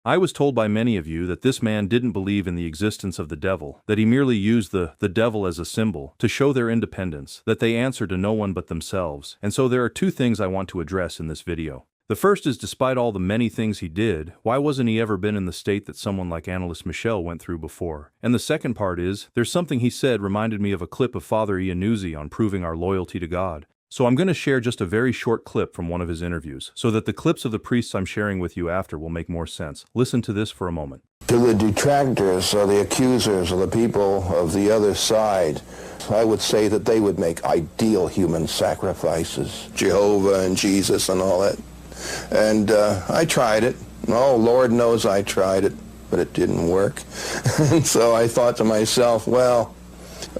I was told by many of you that this man didn't believe in the existence of the devil, that he merely used the devil as a symbol to show their independence, that they answer to no one but themselves, and so there are two things I want to address in this video. The first is, despite all the many things he did, why wasn't he ever been in the state that someone like Anneliese Michel went through before? And the second part is, there's something he said reminded me of a clip of Father Anneliese on proving our loyalty to God. So I'm going to share just a very short clip from one of his interviews, so that the clips of the priests I'm sharing with you after will make more sense. Listen to this for a moment. To the detractors or the accusers or the people of the other side, I would say that they would make ideal human sacrifices. Jehovah and Jesus and all that. And I tried it. Oh, Lord knows I tried it, but it didn't work. And so I thought to myself, well,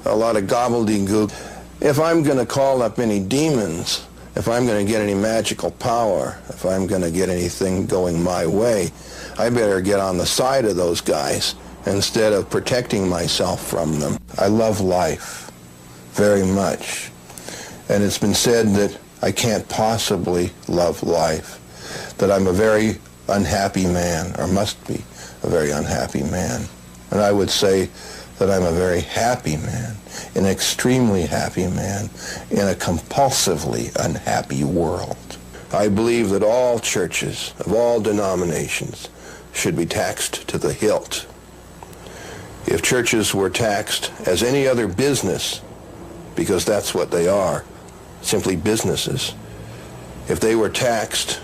a lot of gobbledygook. If I'm going to call up any demons, if I'm going to get any magical power, if I'm going to get anything going my way, I better get on the side of those guys instead of protecting myself from them. I love life very much. And it's been said that I can't possibly love life, that I'm a very unhappy man, or must be a very unhappy man. And I would say that I'm a very happy man, an extremely happy man, in a compulsively unhappy world. I believe that all churches of all denominations should be taxed to the hilt. If churches were taxed as any other business, because that's what they are, simply businesses, if they were taxed,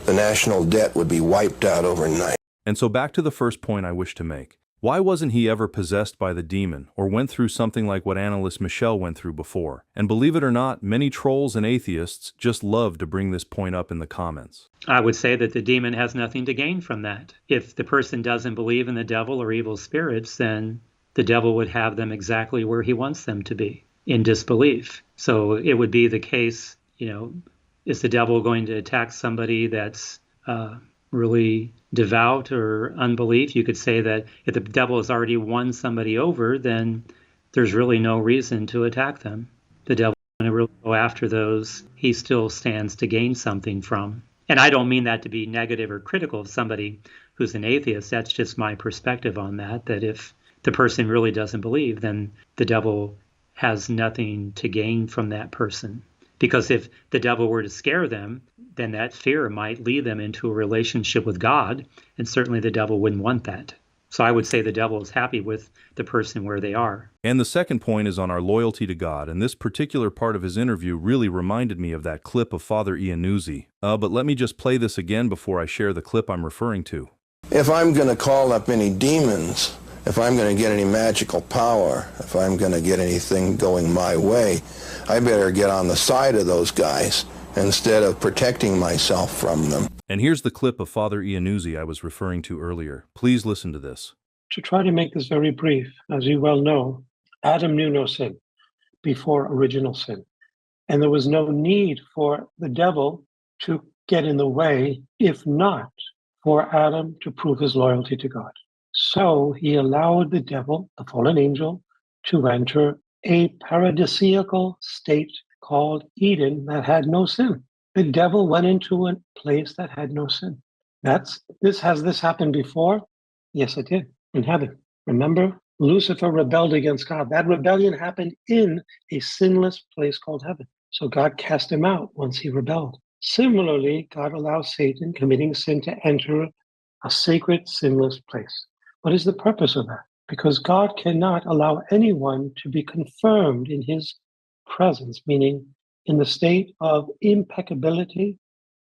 the national debt would be wiped out overnight. And so back to the first point I wish to make. Why wasn't he ever possessed by the demon, or went through something like what Anneliese Michel went through before? And believe it or not, many trolls and atheists just love to bring this point up in the comments. I would say that the demon has nothing to gain from that. If the person doesn't believe in the devil or evil spirits, then the devil would have them exactly where he wants them to be, in disbelief. So it would be the case, is the devil going to attack somebody that's really devout or unbelief? You could say that if the devil has already won somebody over, then there's really no reason to attack them. The devil is going to really go after those he still stands to gain something from. And I don't mean that to be negative or critical of somebody who's an atheist. That's just my perspective on that, that if the person really doesn't believe, then the devil has nothing to gain from that person. Because if the devil were to scare them, then that fear might lead them into a relationship with God, and certainly the devil wouldn't want that. So I would say the devil is happy with the person where they are. And the second point is on our loyalty to God, and this particular part of his interview really reminded me of that clip of Father Anneliese. But let me just play this again before I share the clip I'm referring to. If I'm going to call up any demons, if I'm going to get any magical power, if I'm going to get anything going my way, I better get on the side of those guys instead of protecting myself from them. And here's the clip of Father Anneliese I was referring to earlier. Please listen to this. To try to make this very brief, as you well know, Adam knew no sin before original sin. And there was no need for the devil to get in the way, if not for Adam to prove his loyalty to God. So he allowed the devil, the fallen angel, to enter a paradisiacal state called Eden that had no sin. The devil went into a place that had no sin. Has this happened before? Yes, it did, in heaven. Remember, Lucifer rebelled against God. That rebellion happened in a sinless place called heaven. So God cast him out once he rebelled. Similarly, God allows Satan committing sin to enter a sacred, sinless place. What is the purpose of that? Because God cannot allow anyone to be confirmed in his presence, meaning in the state of impeccability,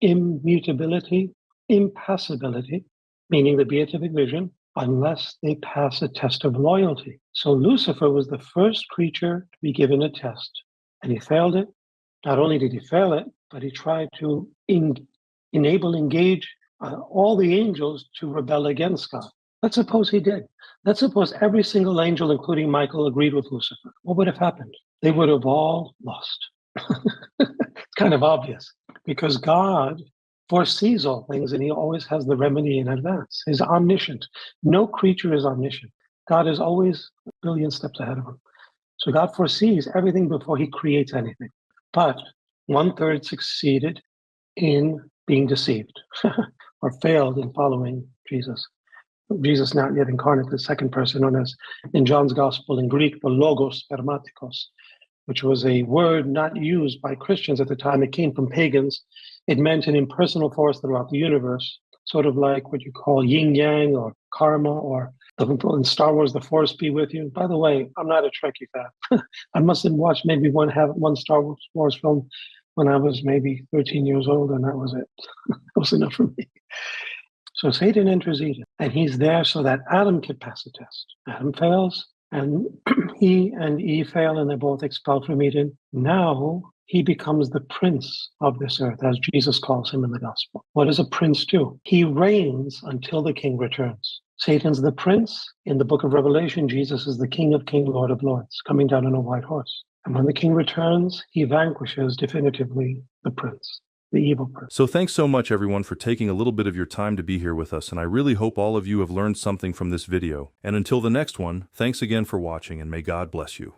immutability, impassibility, meaning the beatific vision, unless they pass a test of loyalty. So Lucifer was the first creature to be given a test, and he failed it. Not only did he fail it, but he tried to engage all the angels to rebel against God. Let's suppose he did. Let's suppose every single angel, including Michael, agreed with Lucifer. What would have happened? They would have all lost. It's kind of obvious, because God foresees all things and he always has the remedy in advance. He's omniscient. No creature is omniscient. God is always a billion steps ahead of him. So God foresees everything before he creates anything. But 1/3 succeeded in being deceived. or failed in following Jesus. Jesus not yet incarnate, the second person known as, in John's Gospel in Greek, the logos spermatikos, which was a word not used by Christians at the time. It came from pagans. It meant an impersonal force throughout the universe, sort of like what you call yin-yang or karma, or in Star Wars, the Force be with you. By the way, I'm not a Trekkie fan. I must have watched maybe one Star Wars film when I was maybe 13 years old, and that was it. That was enough for me. So Satan enters Eden, and he's there so that Adam can pass the test. Adam fails, and he and Eve fail, and they're both expelled from Eden. Now he becomes the prince of this earth, as Jesus calls him in the gospel. What does a prince do? He reigns until the king returns. Satan's the prince. In the book of Revelation, Jesus is the King of Kings, Lord of Lords, coming down on a white horse. And when the king returns, he vanquishes definitively the prince, the evil prince. So thanks so much, everyone, for taking a little bit of your time to be here with us, and I really hope all of you have learned something from this video. And until the next one, thanks again for watching, and may God bless you.